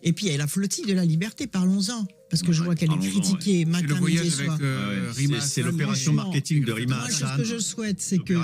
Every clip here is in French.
Et puis il y a la flottille de la liberté, parlons-en. Parce que je vois qu'elle est critiquée matin, midi et soir. C'est l'opération marketing de Rima Hassan. Ce que je souhaite, c'est que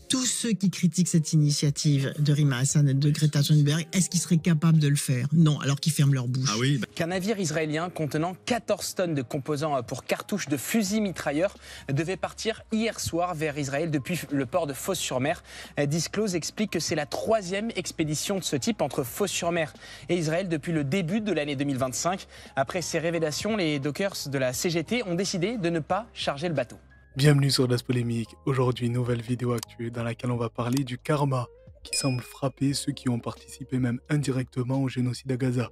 tous ceux qui critiquent cette initiative de Rima Hassan et de Greta Thunberg, est-ce qu'ils seraient capables de le faire? Non, alors qu'ils ferment leur bouche. Qu'un navire israélien contenant 14 tonnes de composants pour cartouches de fusils mitrailleurs devait partir hier soir vers Israël depuis le port de Fos-sur-Mer. Disclose explique que c'est la 3e expédition de ce type entre Fos-sur-Mer et Israël depuis le début de l'année 2025. Après ces révélations, les dockers de la CGT ont décidé de ne pas charger le bateau. Bienvenue sur Das Polémique. Aujourd'hui, nouvelle vidéo actuelle dans laquelle on va parler du karma qui semble frapper ceux qui ont participé même indirectement au génocide à Gaza.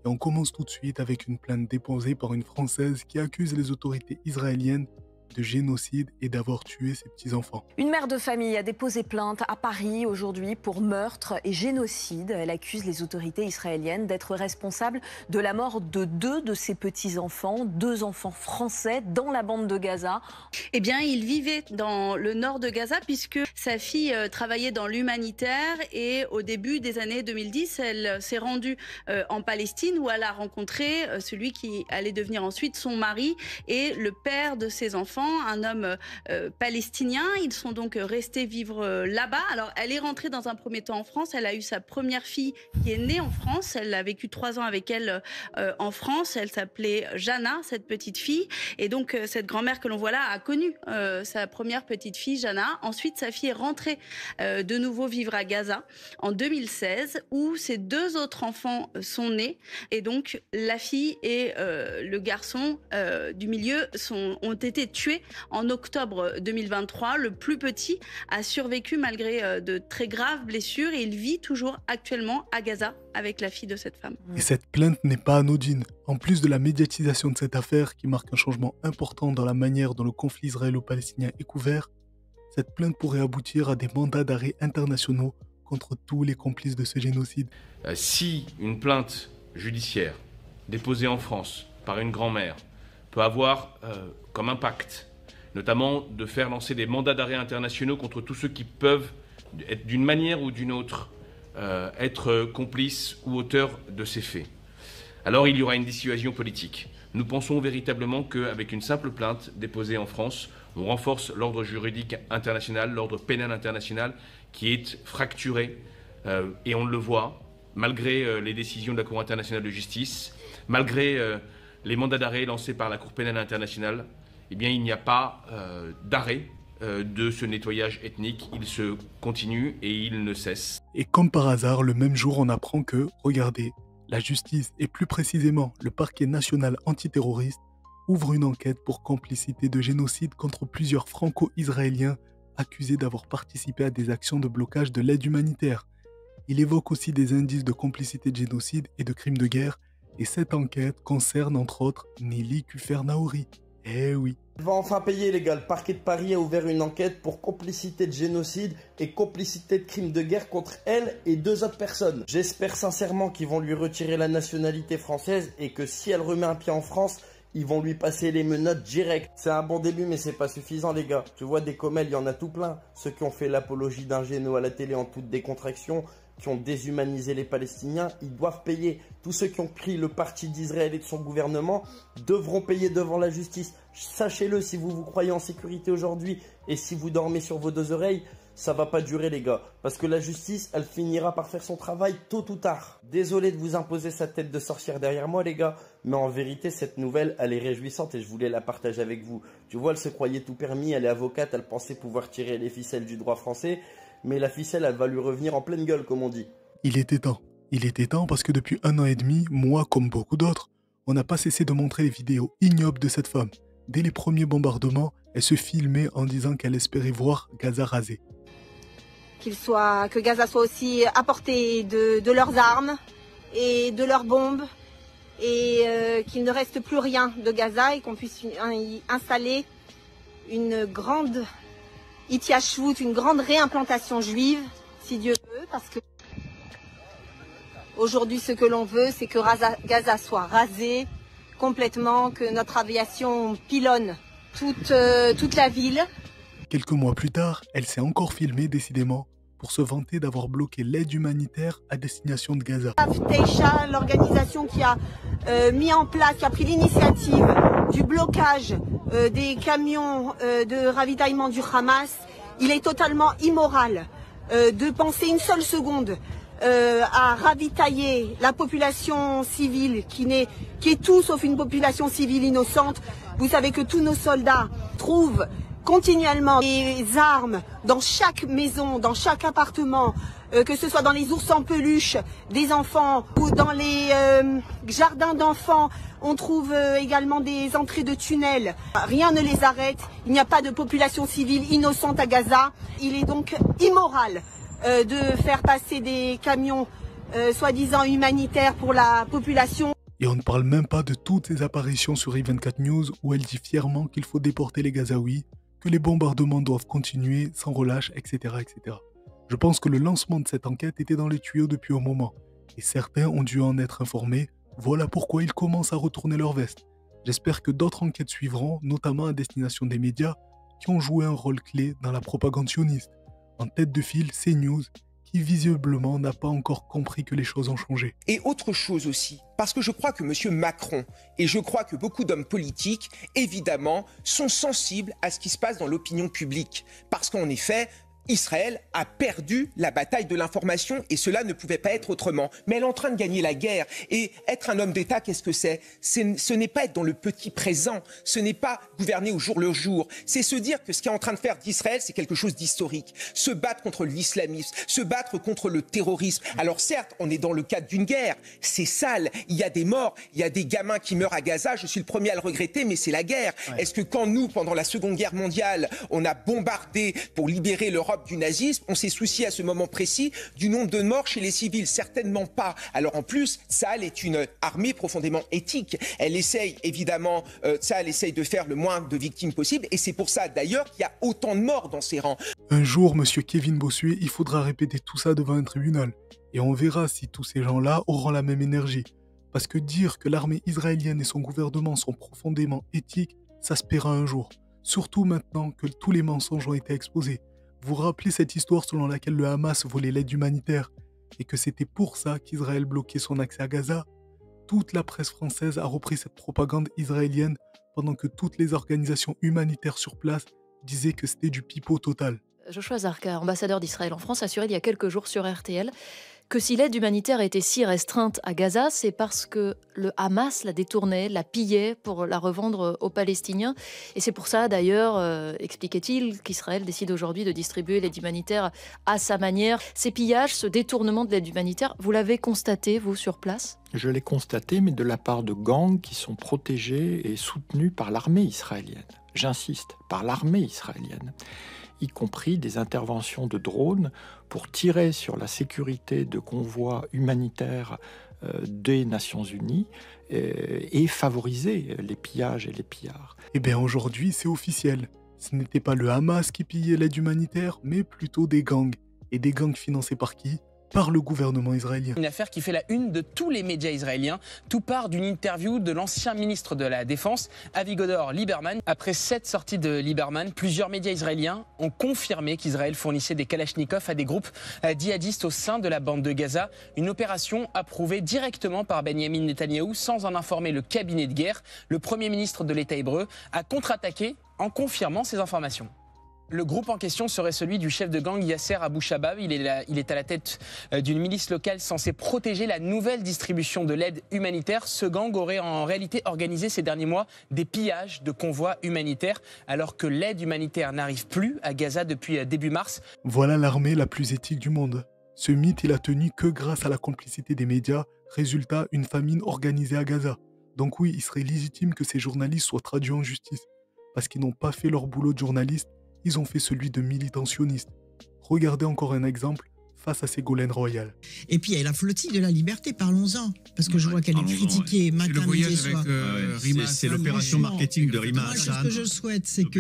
Et on commence tout de suite avec une plainte déposée par une Française qui accuse les autorités israéliennes de génocide et d'avoir tué ses petits-enfants. Une mère de famille a déposé plainte à Paris aujourd'hui pour meurtre et génocide. Elle accuse les autorités israéliennes d'être responsables de la mort de 2 de ses petits-enfants, 2 enfants français dans la bande de Gaza. Eh bien, il vivait dans le nord de Gaza puisque sa fille travaillait dans l'humanitaire et au début des années 2010, elle s'est rendue en Palestine où elle a rencontré celui qui allait devenir ensuite son mari et le père de ses enfants, un homme palestinien. Ils sont donc restés vivre là-bas. Alors, elle est rentrée dans un premier temps en France. Elle a eu sa première fille qui est née en France. Elle a vécu 3 ans avec elle en France. Elle s'appelait Jana, cette petite fille. Et donc, cette grand-mère que l'on voit là a connu sa première petite fille, Jana. Ensuite, sa fille est rentrée de nouveau vivre à Gaza en 2016, où ses 2 autres enfants sont nés. Et donc, la fille et le garçon du milieu ont été tués en octobre 2023. Le plus petit a survécu malgré de très graves blessures et il vit toujours actuellement à Gaza avec la fille de cette femme. Et cette plainte n'est pas anodine. En plus de la médiatisation de cette affaire qui marque un changement important dans la manière dont le conflit israélo-palestinien est couvert, cette plainte pourrait aboutir à des mandats d'arrêt internationaux contre tous les complices de ce génocide. Si une plainte judiciaire déposée en France par une grand-mère peut avoir comme impact, notamment de faire lancer des mandats d'arrêt internationaux contre tous ceux qui peuvent, être d'une manière ou d'une autre, être complices ou auteurs de ces faits. Alors il y aura une dissuasion politique. Nous pensons véritablement qu'avec une simple plainte déposée en France, on renforce l'ordre juridique international, l'ordre pénal international, qui est fracturé, et on le voit, malgré les décisions de la Cour internationale de justice, malgré les mandats d'arrêt lancés par la Cour pénale internationale, eh bien, il n'y a pas d'arrêt de ce nettoyage ethnique. Il se continue et il ne cesse. Et comme par hasard, le même jour, on apprend que, regardez, la justice, et plus précisément le parquet national antiterroriste, ouvre une enquête pour complicité de génocide contre plusieurs franco-israéliens accusés d'avoir participé à des actions de blocage de l'aide humanitaire. Il évoque aussi des indices de complicité de génocide et de crimes de guerre. Et cette enquête concerne entre autres Nelly Kufer-Naouri. Eh oui. On va enfin payer les gars. Le parquet de Paris a ouvert une enquête pour complicité de génocide et complicité de crimes de guerre contre elle et 2 autres personnes. J'espère sincèrement qu'ils vont lui retirer la nationalité française et que si elle remet un pied en France, ils vont lui passer les menottes direct. C'est un bon début mais c'est pas suffisant les gars. Tu vois des commères, il y en a tout plein. Ceux qui ont fait l'apologie d'un géno à la télé en toute décontraction, qui ont déshumanisé les Palestiniens, ils doivent payer. Tous ceux qui ont pris le parti d'Israël et de son gouvernement devront payer devant la justice. Sachez-le, si vous vous croyez en sécurité aujourd'hui et si vous dormez sur vos 2 oreilles, ça va pas durer les gars. Parce que la justice, elle finira par faire son travail tôt ou tard. Désolé de vous imposer sa tête de sorcière derrière moi les gars, mais en vérité cette nouvelle, elle est réjouissante et je voulais la partager avec vous. Tu vois, elle se croyait tout permis, elle est avocate, elle pensait pouvoir tirer les ficelles du droit français. Mais la ficelle, elle va lui revenir en pleine gueule, comme on dit. Il était temps. Il était temps parce que depuis 1 an et demi, moi comme beaucoup d'autres, on n'a pas cessé de montrer les vidéos ignobles de cette femme. Dès les premiers bombardements, elle se filmait en disant qu'elle espérait voir Gaza rasé. Que Gaza soit aussi à portée de leurs armes et de leurs bombes et qu'il ne reste plus rien de Gaza et qu'on puisse y installer une grande Itiashvut, une grande réimplantation juive, si Dieu veut, parce que aujourd'hui ce que l'on veut, c'est que Gaza soit rasé complètement, que notre aviation pilonne toute la ville. Quelques mois plus tard, elle s'est encore filmée décidément pour se vanter d'avoir bloqué l'aide humanitaire à destination de Gaza. Teisha, l'organisation qui a mis en place, qui a pris l'initiative du blocage des camions de ravitaillement du Hamas, il est totalement immoral de penser une seule seconde à ravitailler la population civile qui est tout sauf une population civile innocente. Vous savez que tous nos soldats trouvent continuellement des armes dans chaque maison, dans chaque appartement, que ce soit dans les ours en peluche des enfants ou dans les jardins d'enfants. On trouve également des entrées de tunnels. Rien ne les arrête. Il n'y a pas de population civile innocente à Gaza. Il est donc immoral de faire passer des camions soi-disant humanitaires pour la population. Et on ne parle même pas de toutes ces apparitions sur I24 News où elle dit fièrement qu'il faut déporter les Gazaouis, que les bombardements doivent continuer sans relâche, etc., etc. Je pense que le lancement de cette enquête était dans les tuyaux depuis un moment, et certains ont dû en être informés, voilà pourquoi ils commencent à retourner leur veste. J'espère que d'autres enquêtes suivront, notamment à destination des médias, qui ont joué un rôle clé dans la propagande sioniste. En tête de file, CNews, qui visiblement n'a pas encore compris que les choses ont changé. Et autre chose aussi, parce que je crois que M. Macron, et je crois que beaucoup d'hommes politiques, évidemment, sont sensibles à ce qui se passe dans l'opinion publique. Parce qu'en effet, Israël a perdu la bataille de l'information et cela ne pouvait pas être autrement. Mais elle est en train de gagner la guerre. Et être un homme d'État, qu'est-ce que c'est? Ce n'est pas être dans le petit présent, ce n'est pas gouverner au jour le jour. C'est se dire que ce qu'est en train de faire d'Israël, c'est quelque chose d'historique. Se battre contre l'islamisme, se battre contre le terrorisme. Alors certes, on est dans le cadre d'une guerre, c'est sale, il y a des morts, il y a des gamins qui meurent à Gaza, je suis le premier à le regretter, mais c'est la guerre. Ouais. Est-ce que quand nous, pendant la Seconde Guerre mondiale, on a bombardé pour libérer l'Europe du nazisme, on s'est soucié à ce moment précis du nombre de morts chez les civils? Certainement pas. Alors en plus, Tsahal est une armée profondément éthique. Elle essaye évidemment, Tsahal essaye de faire le moins de victimes possible et c'est pour ça d'ailleurs qu'il y a autant de morts dans ses rangs. Un jour, monsieur Kevin Bossuet, il faudra répéter tout ça devant un tribunal et on verra si tous ces gens-là auront la même énergie. Parce que dire que l'armée israélienne et son gouvernement sont profondément éthiques, ça se paiera un jour. Surtout maintenant que tous les mensonges ont été exposés. Vous vous rappelez cette histoire selon laquelle le Hamas volait l'aide humanitaire et que c'était pour ça qu'Israël bloquait son accès à Gaza? Toute la presse française a repris cette propagande israélienne pendant que toutes les organisations humanitaires sur place disaient que c'était du pipeau total. Joshua Zarka, ambassadeur d'Israël en France, a assuré il y a quelques jours sur RTL que si l'aide humanitaire était si restreinte à Gaza, c'est parce que le Hamas la détournait, la pillait pour la revendre aux Palestiniens. Et c'est pour ça, d'ailleurs, expliquait-il, qu'Israël décide aujourd'hui de distribuer l'aide humanitaire à sa manière. Ces pillages, ce détournement de l'aide humanitaire, vous l'avez constaté, vous, sur place ? Je l'ai constaté, mais de la part de gangs qui sont protégés et soutenus par l'armée israélienne. J'insiste, par l'armée israélienne, y compris des interventions de drones pour tirer sur la sécurité de convois humanitaires des Nations Unies et favoriser les pillages et les pillards. Eh bien aujourd'hui, c'est officiel. Ce n'était pas le Hamas qui pillait l'aide humanitaire, mais plutôt des gangs. Et des gangs financés par qui ? Par le gouvernement israélien. Une affaire qui fait la une de tous les médias israéliens. Tout part d'une interview de l'ancien ministre de la Défense, Avigdor Lieberman. Après cette sortie de Lieberman, plusieurs médias israéliens ont confirmé qu'Israël fournissait des kalachnikovs à des groupes djihadistes au sein de la bande de Gaza. Une opération approuvée directement par Benjamin Netanyahou sans en informer le cabinet de guerre. Le premier ministre de l'État hébreu a contre-attaqué en confirmant ces informations. Le groupe en question serait celui du chef de gang Yasser Abou Shabab. Il est à la tête d'une milice locale censée protéger la nouvelle distribution de l'aide humanitaire. Ce gang aurait en réalité organisé ces derniers mois des pillages de convois humanitaires alors que l'aide humanitaire n'arrive plus à Gaza depuis début mars. Voilà l'armée la plus éthique du monde. Ce mythe, il a tenu que grâce à la complicité des médias. Résultat, une famine organisée à Gaza. Donc oui, il serait légitime que ces journalistes soient traduits en justice. Parce qu'ils n'ont pas fait leur boulot de journaliste, ils ont fait celui de militants sionistes. Regardez encore un exemple, face à Ségolène Royal. Et puis il y a la flottille de la liberté, parlons-en. Parce que je vois qu'elle est critiquée matin, midi et soir. C'est l'opération marketing de Rima Hassan. Ce que je souhaite, c'est que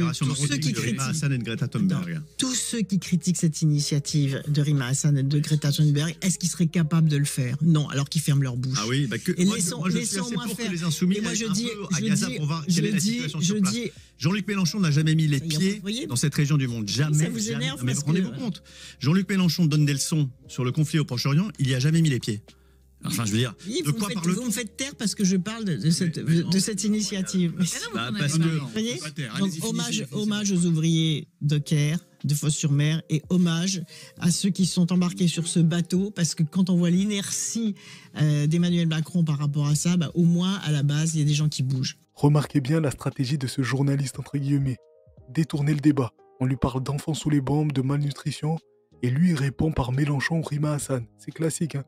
tous ceux qui critiquent cette initiative de Rima Hassan et de Greta Thunberg, est-ce qu'ils seraient capables de le faire? Non, alors qu'ils ferment leur bouche. Ah oui, et laissons-moi faire. Les insoumis, et moi je dis, Jean-Luc Mélenchon n'a jamais mis les pieds dans cette région du monde. Jamais. Ça vous énerve mais rendez-vous compte. Jean-Luc Mélenchon donne des leçons sur le conflit au Proche-Orient, il n'y a jamais mis les pieds. Enfin, je veux dire, oui, vous me faites taire parce que je parle de cette initiative. Hommage aux ouvriers dockers de Fos-sur-Mer et hommage à ceux qui sont embarqués sur ce bateau, parce que quand on voit l'inertie d'Emmanuel Macron par rapport à ça, au moins à la base il y a des gens qui bougent. Remarquez bien la stratégie de ce journaliste entre guillemets. Détourner le débat. On lui parle d'enfants sous les bombes, de malnutrition, et lui il répond par Mélenchon ou Rima Hassan. C'est classique, hein.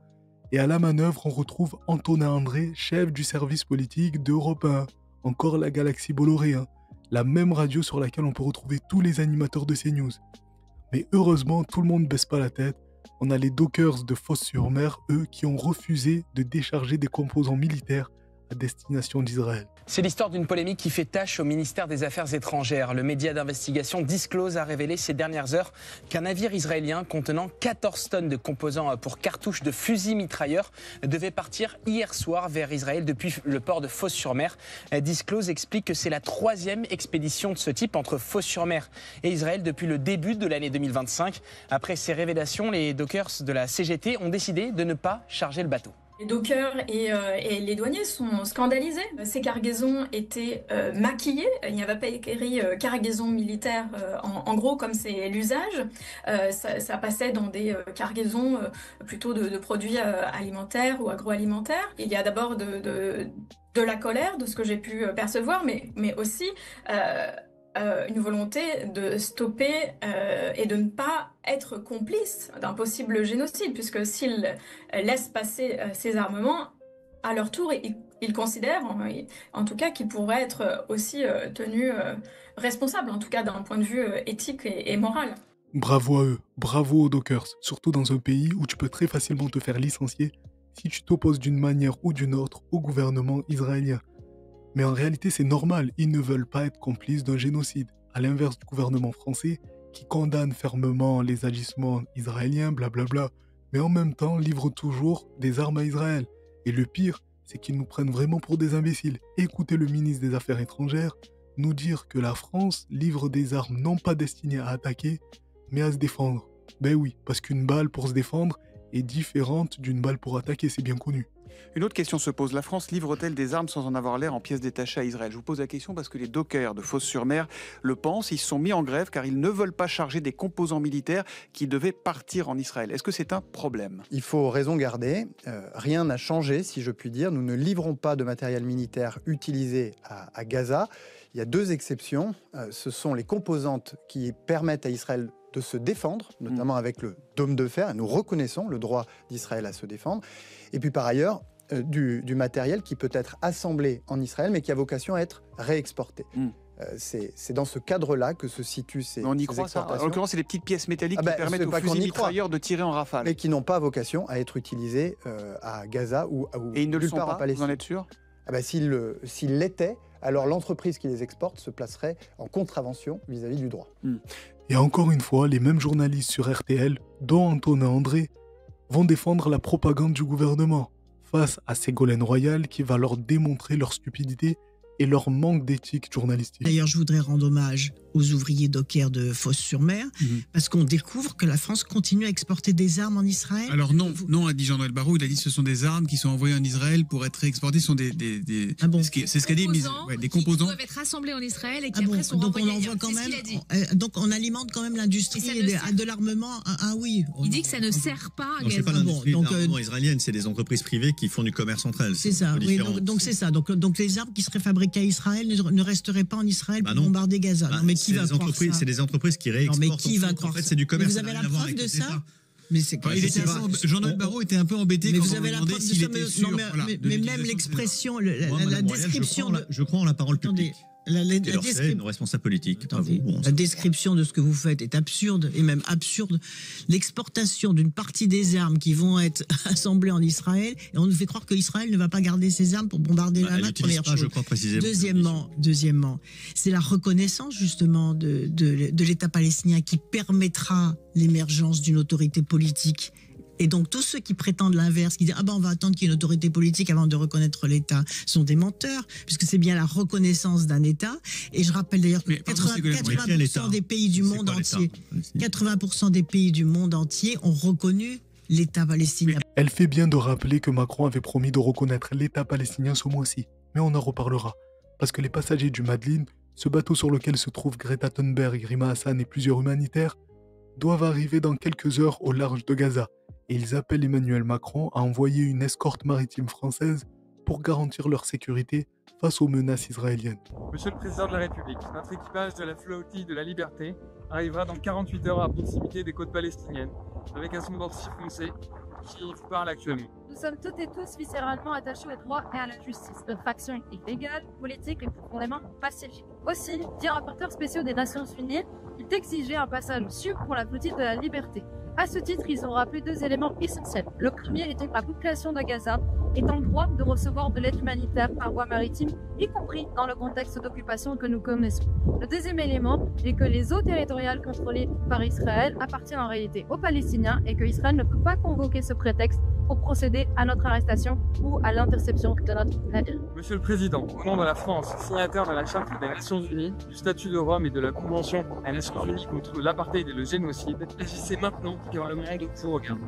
Et à la manœuvre, on retrouve Antonin André, chef du service politique d'Europe 1. Encore la galaxie Bolloré, hein. La même radio sur laquelle on peut retrouver tous les animateurs de CNews. Mais heureusement, tout le monde ne baisse pas la tête. On a les dockers de Fos-sur-Mer, eux, qui ont refusé de décharger des composants militaires à destination d'Israël. C'est l'histoire d'une polémique qui fait tache au ministère des Affaires étrangères. Le média d'investigation Disclose a révélé ces dernières heures qu'un navire israélien contenant 14 tonnes de composants pour cartouches de fusils mitrailleurs devait partir hier soir vers Israël depuis le port de Fos-sur-Mer. Disclose explique que c'est la 3e expédition de ce type entre Fos-sur-Mer et Israël depuis le début de l'année 2025. Après ces révélations, les dockers de la CGT ont décidé de ne pas charger le bateau. Les dockers et les douaniers sont scandalisés. Ces cargaisons étaient maquillées. Il n'y avait pas écrit cargaison militaire en gros comme c'est l'usage. Ça passait dans des cargaisons plutôt de produits alimentaires ou agroalimentaires. Il y a d'abord de la colère, de ce que j'ai pu percevoir, mais aussi une volonté de stopper et de ne pas être complice d'un possible génocide, puisque s'ils laissent passer ces armements, à leur tour, ils considèrent, en tout cas, qu'ils pourraient être aussi tenus responsables, en tout cas d'un point de vue éthique et moral. Bravo à eux, bravo aux dockers, surtout dans un pays où tu peux très facilement te faire licencier si tu t'opposes d'une manière ou d'une autre au gouvernement israélien. Mais en réalité, c'est normal, ils ne veulent pas être complices d'un génocide, à l'inverse du gouvernement français qui condamne fermement les agissements israéliens, blablabla, mais en même temps livre toujours des armes à Israël. Et le pire, c'est qu'ils nous prennent vraiment pour des imbéciles. Écoutez le ministre des Affaires étrangères nous dire que la France livre des armes non pas destinées à attaquer, mais à se défendre. Ben oui, parce qu'une balle pour se défendre est différente d'une balle pour attaquer, c'est bien connu. Une autre question se pose. La France livre-t-elle des armes sans en avoir l'air en pièces détachées à Israël? Je vous pose la question parce que les dockers de Fos-sur-Mer le pensent. Ils se sont mis en grève car ils ne veulent pas charger des composants militaires qui devaient partir en Israël. Est-ce que c'est un problème? Il faut raison garder. Rien n'a changé, si je puis dire. Nous ne livrons pas de matériel militaire utilisé à Gaza. Il y a 2 exceptions. Ce sont les composantes qui permettent à Israël de se défendre, notamment avec le dôme de fer. Nous reconnaissons le droit d'Israël à se défendre. Et puis par ailleurs, du matériel qui peut être assemblé en Israël, mais qui a vocation à être réexporté. C'est dans ce cadre-là que se situent ces exportations. On y croit, ça? En l'occurrence, c'est des petites pièces métalliques qui permettent aux fusils mitrailleurs de tirer en rafale. Mais qui n'ont pas vocation à être utilisées à Gaza ou Et ils ne le sont pas, Palestine. vous en êtes sûr? S'ils l'étaient, alors l'entreprise qui les exporte se placerait en contravention vis-à-vis du droit. Et encore une fois, les mêmes journalistes sur RTL, dont Antonin André, vont défendre la propagande du gouvernement face à Ségolène Royal qui va leur démontrer leur stupidité et leur manque d'éthique journalistique. D'ailleurs, je voudrais rendre hommage aux ouvriers dockers de Fos-sur-Mer, parce qu'on découvre que la France continue à exporter des armes en Israël. Alors non, a dit Jean-Noël Barrot, il a dit que ce sont des armes qui sont envoyées en Israël pour être réexportées, ce sont c'est ce qu'a dit, des composants qui doivent être assemblés en Israël et qui après sont donc renvoyés on envoie quand même, donc on alimente quand même l'industrie de l'armement. Oui. Il dit que ça ne sert pas à Gaza. C'est pas l'industrie d'armement israélienne, c'est des entreprises privées qui font du commerce entre elles. C'est ça, oui, donc c'est ça. Donc les armes qui seraient fabriquées à Israël ne resteraient pas en Israël pour bombarder Gaza. Non, mais qui va croire ça? C'est des entreprises qui réexportent. Non, mais qui va croire ça? En fait, c'est du commerce. Vous avez la preuve de ça? Mais c'est Jean-Noël Barrot était un peu embêté quand on lui demandait s'il était sûr. Mais même l'expression, la description... Je crois en la parole publique. nos responsables politiques. La description de ce que vous faites est absurde, et même absurde. L'exportation d'une partie des armes qui vont être assemblées en Israël, et on nous fait croire qu'Israël ne va pas garder ses armes pour bombarder la Hamas, première chose. Je crois précisément. Deuxièmement, c'est la reconnaissance justement de l'État palestinien qui permettra l'émergence d'une autorité politique. Et donc tous ceux qui prétendent l'inverse, qui disent on va attendre qu'il y ait une autorité politique avant de reconnaître l'État, sont des menteurs, puisque c'est bien la reconnaissance d'un État. Et je rappelle d'ailleurs que 80% des pays du monde entier, 80% des pays du monde entier ont reconnu l'État palestinien. Elle fait bien de rappeler que Macron avait promis de reconnaître l'État palestinien ce mois-ci, mais on en reparlera, parce que les passagers du Madeleine, ce bateau sur lequel se trouvent Greta Thunberg, Rima Hassan et plusieurs humanitaires, doivent arriver dans quelques heures au large de Gaza. Et ils appellent Emmanuel Macron à envoyer une escorte maritime française pour garantir leur sécurité face aux menaces israéliennes. Monsieur le Président de la République, notre équipage de la flottille de la Liberté arrivera dans 48 heures à proximité des côtes palestiniennes, avec un sondeur foncé qui vous parle actuellement. Nous sommes toutes et tous viscéralement attachés au droit et à la justice. Notre action est légale, politique et profondément pacifique. Aussi, dit rapporteur spécial des Nations Unies, il exigeait un passage sûr pour la flottille de la Liberté. À ce titre, ils ont rappelé deux éléments essentiels. Le premier était que la population de Gaza est en droit de recevoir de l'aide humanitaire par voie maritime, y compris dans le contexte d'occupation que nous connaissons. Le deuxième élément est que les eaux territoriales contrôlées par Israël appartiennent en réalité aux Palestiniens et que Israël ne peut pas convoquer ce prétexte pour procéder à notre arrestation ou à l'interception de notre navire. Monsieur le Président, au nom de la France, signataire de la Charte des Nations Unies, du Statut de Rome et de la Convention des Nations Unies contre l'apartheid et le génocide, agissez maintenant car le monde vous regarde.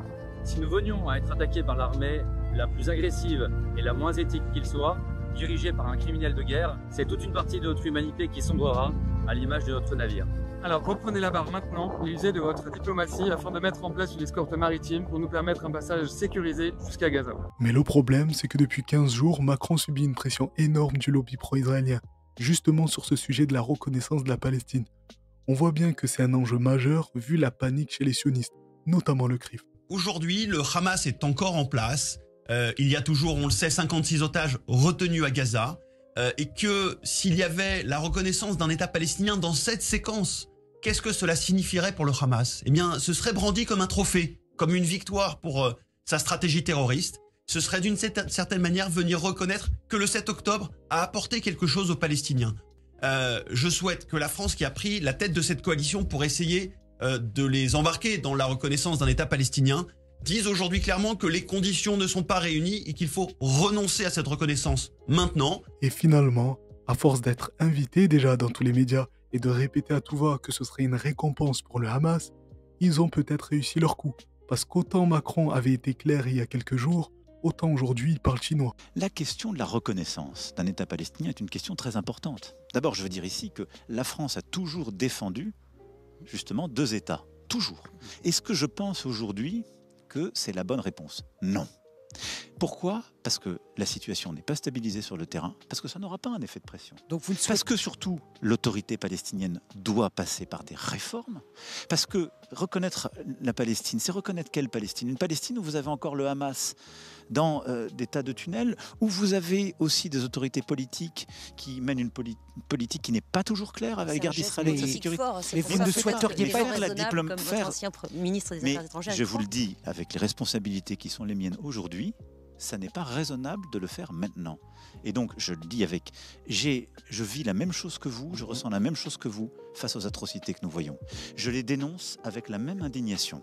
Si nous venions à être attaqués par l'armée la plus agressive et la moins éthique qu'il soit, dirigée par un criminel de guerre, c'est toute une partie de notre humanité qui sombrera, à l'image de notre navire. Alors reprenez la barre maintenant et usez de votre diplomatie afin de mettre en place une escorte maritime pour nous permettre un passage sécurisé jusqu'à Gaza. Mais le problème, c'est que depuis 15 jours, Macron subit une pression énorme du lobby pro-israélien, justement sur ce sujet de la reconnaissance de la Palestine. On voit bien que c'est un enjeu majeur vu la panique chez les sionistes, notamment le CRIF. Aujourd'hui, le Hamas est encore en place. Il y a toujours, on le sait, 56 otages retenus à Gaza. Et que s'il y avait la reconnaissance d'un État palestinien dans cette séquence, qu'est-ce que cela signifierait pour le Hamas? Eh bien, ce serait brandi comme un trophée, comme une victoire pour sa stratégie terroriste. Ce serait d'une certaine manière venir reconnaître que le 7 octobre a apporté quelque chose aux Palestiniens. Je souhaite que la France, qui a pris la tête de cette coalition pour essayer de les embarquer dans la reconnaissance d'un État palestinien, disent aujourd'hui clairement que les conditions ne sont pas réunies et qu'il faut renoncer à cette reconnaissance maintenant. Et finalement, à force d'être invité déjà dans tous les médias et de répéter à tout va que ce serait une récompense pour le Hamas, ils ont peut-être réussi leur coup. Parce qu'autant Macron avait été clair il y a quelques jours, autant aujourd'hui il parle chinois. La question de la reconnaissance d'un État palestinien est une question très importante. D'abord, je veux dire ici que la France a toujours défendu justement deux États. Toujours. Est-ce que je pense aujourd'hui que c'est la bonne réponse? Non. Pourquoi? Parce que la situation n'est pas stabilisée sur le terrain, parce que ça n'aura pas un effet de pression. Donc vous parce que surtout, l'autorité palestinienne doit passer par des réformes, parce que reconnaître la Palestine, c'est reconnaître quelle Palestine? Une Palestine où vous avez encore le Hamas dans des tas de tunnels, où vous avez aussi des autorités politiques qui mènent une politique qui n'est pas toujours claire à l'égard d'Israël et de sa sécurité. Mais vous ne souhaiteriez pas faire la diplomatie. Mais je vous le dis, avec les responsabilités qui sont les miennes aujourd'hui, ça n'est pas raisonnable de le faire maintenant. Et donc, je le dis avec... Je vis la même chose que vous, je ressens la même chose que vous face aux atrocités que nous voyons. Je les dénonce avec la même indignation.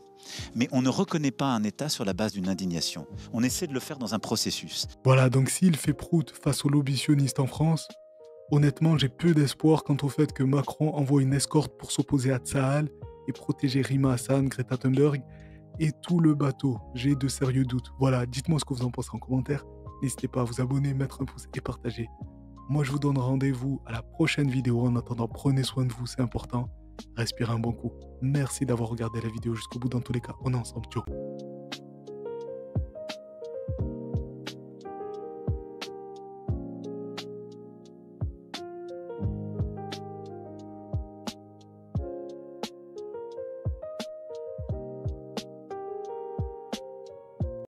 Mais on ne reconnaît pas un État sur la base d'une indignation. On essaie de le faire dans un processus. Voilà, donc s'il fait prout face aux lobbies sionistes en France, honnêtement, j'ai peu d'espoir quant au fait que Macron envoie une escorte pour s'opposer à Tsahal et protéger Rima Hassan, Greta Thunberg et tout le bateau. J'ai de sérieux doutes. Voilà, dites-moi ce que vous en pensez en commentaire. N'hésitez pas à vous abonner, mettre un pouce et partager. Moi, je vous donne rendez-vous à la prochaine vidéo. En attendant, prenez soin de vous, c'est important. Respirez un bon coup. Merci d'avoir regardé la vidéo jusqu'au bout. Dans tous les cas, on est ensemble. Ciao.